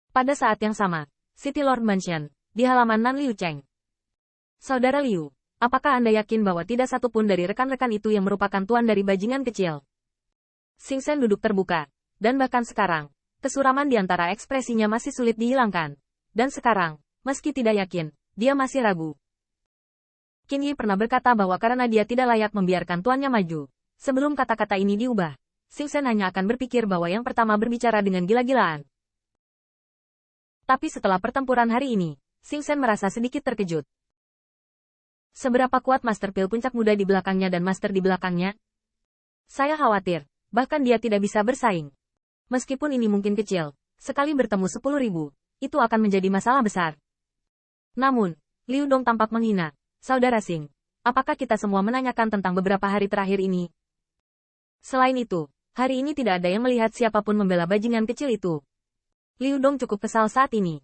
Pada saat yang sama, City Lord Mansion, di halaman Nan Liu Cheng. Saudara Liu, apakah Anda yakin bahwa tidak satu pun dari rekan-rekan itu yang merupakan tuan dari bajingan kecil? Xing Shen duduk terbuka, dan bahkan sekarang, kesuraman di antara ekspresinya masih sulit dihilangkan. Dan sekarang, meski tidak yakin, dia masih ragu. Qin Yi pernah berkata bahwa karena dia tidak layak membiarkan tuannya maju. Sebelum kata-kata ini diubah, Xing Shen hanya akan berpikir bahwa yang pertama berbicara dengan gila-gilaan. Tapi setelah pertempuran hari ini, Xing Shen merasa sedikit terkejut. Seberapa kuat Master Pil puncak muda di belakangnya dan Master di belakangnya? Saya khawatir, bahkan dia tidak bisa bersaing. Meskipun ini mungkin kecil, sekali bertemu 10.000, itu akan menjadi masalah besar. Namun, Liu Dong tampak menghina. Saudara Xing, apakah kita semua menanyakan tentang beberapa hari terakhir ini? Selain itu, hari ini tidak ada yang melihat siapapun membela bajingan kecil itu. Liu Dong cukup kesal saat ini.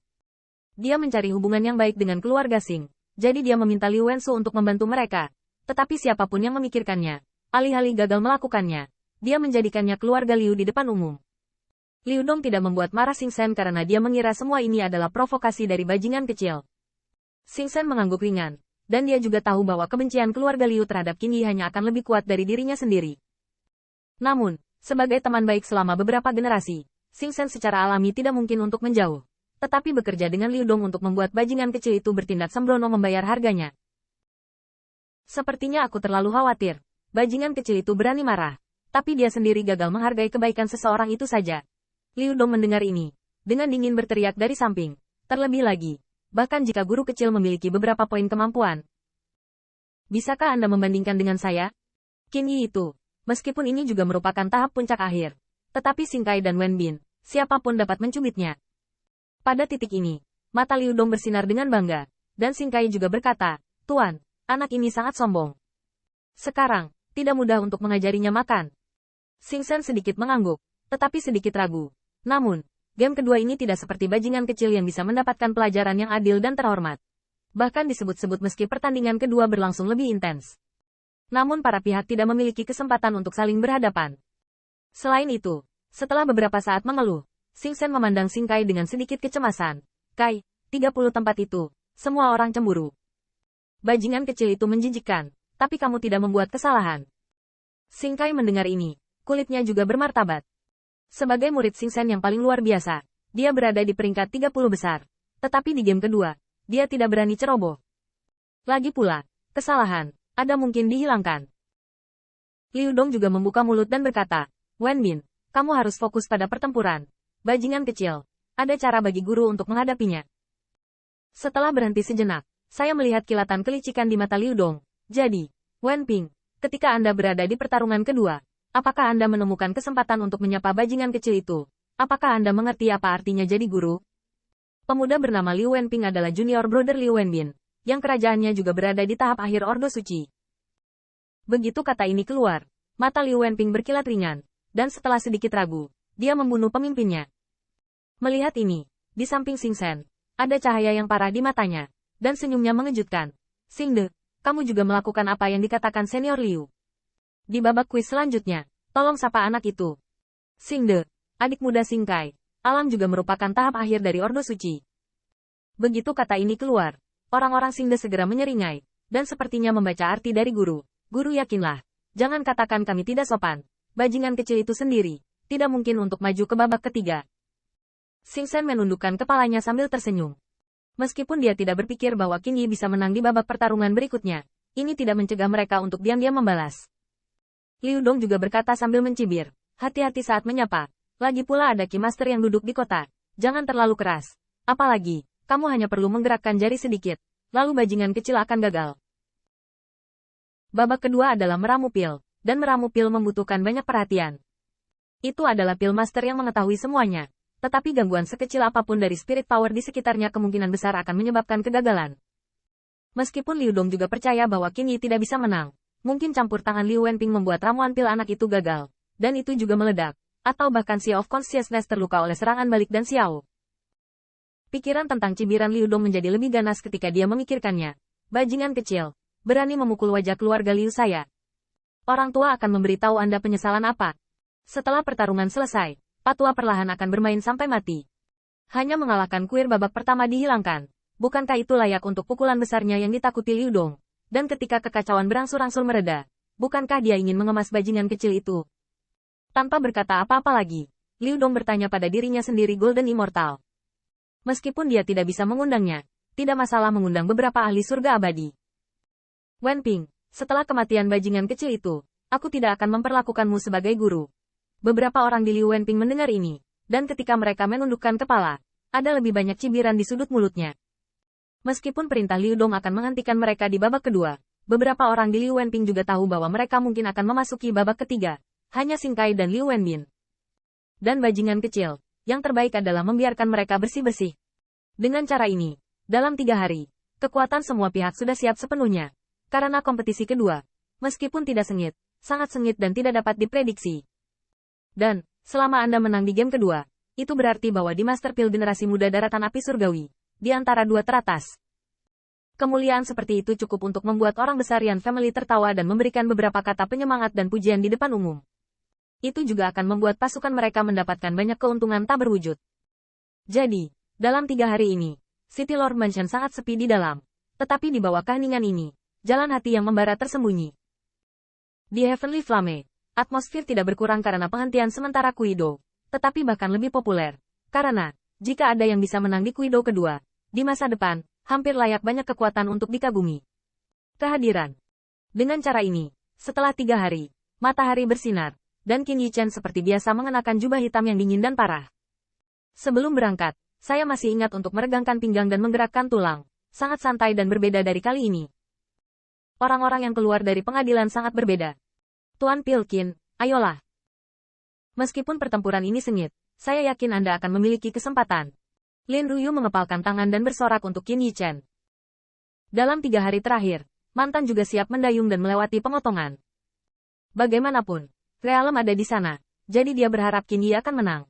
Dia mencari hubungan yang baik dengan keluarga Xing, jadi dia meminta Liu Wensu untuk membantu mereka. Tetapi siapapun yang memikirkannya, alih-alih gagal melakukannya, dia menjadikannya keluarga Liu di depan umum. Liu Dong tidak membuat marah Xing Shen karena dia mengira semua ini adalah provokasi dari bajingan kecil. Xing Shen mengangguk ringan, dan dia juga tahu bahwa kebencian keluarga Liu terhadap Qin Yi hanya akan lebih kuat dari dirinya sendiri. Namun, sebagai teman baik selama beberapa generasi, Xing Shen secara alami tidak mungkin untuk menjauh. Tetapi bekerja dengan Liu Dong untuk membuat bajingan kecil itu bertindak sembrono membayar harganya. Sepertinya aku terlalu khawatir. Bajingan kecil itu berani marah, tapi dia sendiri gagal menghargai kebaikan seseorang itu saja. Liu Dong mendengar ini, dengan dingin berteriak dari samping. Terlebih lagi, bahkan jika guru kecil memiliki beberapa poin kemampuan. Bisakah Anda membandingkan dengan saya? Qin Yi itu, meskipun ini juga merupakan tahap puncak akhir. Tetapi Xing Kai dan Wen Bin, siapapun dapat mencubitnya. Pada titik ini, mata Liu Dong bersinar dengan bangga, dan Xing Kai juga berkata, Tuan, anak ini sangat sombong. Sekarang, tidak mudah untuk mengajarinya makan. Xing Shen sedikit mengangguk, tetapi sedikit ragu. Namun, game kedua ini tidak seperti bajingan kecil yang bisa mendapatkan pelajaran yang adil dan terhormat. Bahkan disebut-sebut meski pertandingan kedua berlangsung lebih intens. Namun para pihak tidak memiliki kesempatan untuk saling berhadapan. Selain itu, setelah beberapa saat mengeluh, Xing Shen memandang Xing Kai dengan sedikit kecemasan. Kai, 30 tempat itu, semua orang cemburu. Bajingan kecil itu menjijikkan, tapi kamu tidak membuat kesalahan. Xing Kai mendengar ini, kulitnya juga bermartabat. Sebagai murid Xing Shen yang paling luar biasa, dia berada di peringkat 30 besar. Tetapi di game kedua, dia tidak berani ceroboh. Lagi pula, kesalahan, ada mungkin dihilangkan. Liu Dong juga membuka mulut dan berkata, Wen Bin, kamu harus fokus pada pertempuran. Bajingan kecil, ada cara bagi guru untuk menghadapinya. Setelah berhenti sejenak, saya melihat kilatan kelicikan di mata Liu Dong. Jadi, Wen Ping, ketika Anda berada di pertarungan kedua, apakah Anda menemukan kesempatan untuk menyapa bajingan kecil itu? Apakah Anda mengerti apa artinya jadi guru? Pemuda bernama Liu Wenping adalah junior brother Liu Wenbin, yang kerajaannya juga berada di tahap akhir Ordo Suci. Begitu kata ini keluar, mata Liu Wenping berkilat ringan, dan setelah sedikit ragu, dia membunuh pemimpinnya. Melihat ini, di samping Xing Shen, ada cahaya yang parah di matanya, dan senyumnya mengejutkan. Xing De, kamu juga melakukan apa yang dikatakan senior Liu. Di babak kuis selanjutnya, tolong sapa anak itu. Xing De, adik muda Xing Kai, alam juga merupakan tahap akhir dari Ordo Suci. Begitu kata ini keluar, orang-orang Xing De segera menyeringai, dan sepertinya membaca arti dari guru. Guru yakinlah, jangan katakan kami tidak sopan. Bajingan kecil itu sendiri, tidak mungkin untuk maju ke babak ketiga. Xing Shen menundukkan kepalanya sambil tersenyum. Meskipun dia tidak berpikir bahwa Qin Yi bisa menang di babak pertarungan berikutnya, ini tidak mencegah mereka untuk diam-diam membalas. Liu Dong juga berkata sambil mencibir, hati-hati saat menyapa. Lagi pula ada Ki Master yang duduk di kota. Jangan terlalu keras. Apalagi, kamu hanya perlu menggerakkan jari sedikit, lalu bajingan kecil akan gagal. Babak kedua adalah meramu pil, dan meramu pil membutuhkan banyak perhatian. Itu adalah pil master yang mengetahui semuanya. Tetapi gangguan sekecil apapun dari spirit power di sekitarnya kemungkinan besar akan menyebabkan kegagalan. Meskipun Liu Dong juga percaya bahwa Qin Yi tidak bisa menang, mungkin campur tangan Liu Wenping membuat ramuan pil anak itu gagal, dan itu juga meledak, atau bahkan Sea of Consciousness terluka oleh serangan balik dan Xiao. Pikiran tentang cibiran Liu Dong menjadi lebih ganas ketika dia memikirkannya. Bajingan kecil, berani memukul wajah keluarga Liu saya. Orang tua akan memberitahu Anda penyesalan apa. Setelah pertarungan selesai, Patua perlahan akan bermain sampai mati. Hanya mengalahkan kuil babak pertama dihilangkan. Bukankah itu layak untuk pukulan besarnya yang ditakuti Liu Dong? Dan ketika kekacauan berangsur-angsur mereda, bukankah dia ingin mengemas bajingan kecil itu? Tanpa berkata apa-apa lagi, Liu Dong bertanya pada dirinya sendiri Golden Immortal. Meskipun dia tidak bisa mengundangnya, tidak masalah mengundang beberapa ahli surga abadi. Wen Ping, setelah kematian bajingan kecil itu, aku tidak akan memperlakukanmu sebagai guru. Beberapa orang di Liu Wenping mendengar ini, dan ketika mereka menundukkan kepala, ada lebih banyak cibiran di sudut mulutnya. Meskipun perintah Liu Dong akan menghentikan mereka di babak kedua, beberapa orang di Liu Wenping juga tahu bahwa mereka mungkin akan memasuki babak ketiga, hanya Xing Kai dan Liu Wenbin. Dan bajingan kecil, yang terbaik adalah membiarkan mereka bersih-bersih. Dengan cara ini, dalam 3 hari, kekuatan semua pihak sudah siap sepenuhnya. Karena kompetisi kedua, meskipun tidak sengit, sangat sengit dan tidak dapat diprediksi. Dan, selama Anda menang di game kedua, itu berarti bahwa di Master Pil generasi muda daratan api surgawi, di antara 2 teratas. Kemuliaan seperti itu cukup untuk membuat orang besar Yan Family tertawa dan memberikan beberapa kata penyemangat dan pujian di depan umum. Itu juga akan membuat pasukan mereka mendapatkan banyak keuntungan tak berwujud. Jadi, dalam 3 hari ini, City Lord Mansion sangat sepi di dalam. Tetapi di bawah keheningan ini, jalan hati yang membara tersembunyi. Di Heavenly Flame, atmosfer tidak berkurang karena penghentian sementara Kuido, tetapi bahkan lebih populer. Karena, jika ada yang bisa menang di Kuido kedua, di masa depan, hampir layak banyak kekuatan untuk dikagumi. Kehadiran. Dengan cara ini, setelah 3 hari, matahari bersinar, dan Qin Yichen seperti biasa mengenakan jubah hitam yang dingin dan parah. Sebelum berangkat, saya masih ingat untuk meregangkan pinggang dan menggerakkan tulang, sangat santai dan berbeda dari kali ini. Orang-orang yang keluar dari pengadilan sangat berbeda. Tuan Pilkin, ayolah. Meskipun pertempuran ini sengit, saya yakin Anda akan memiliki kesempatan. Lin Ruyu mengepalkan tangan dan bersorak untuk Qin Yichen. Dalam 3 hari terakhir, mantan juga siap mendayung dan melewati pemotongan. Bagaimanapun, Realem ada di sana, jadi dia berharap Qin Yi akan menang.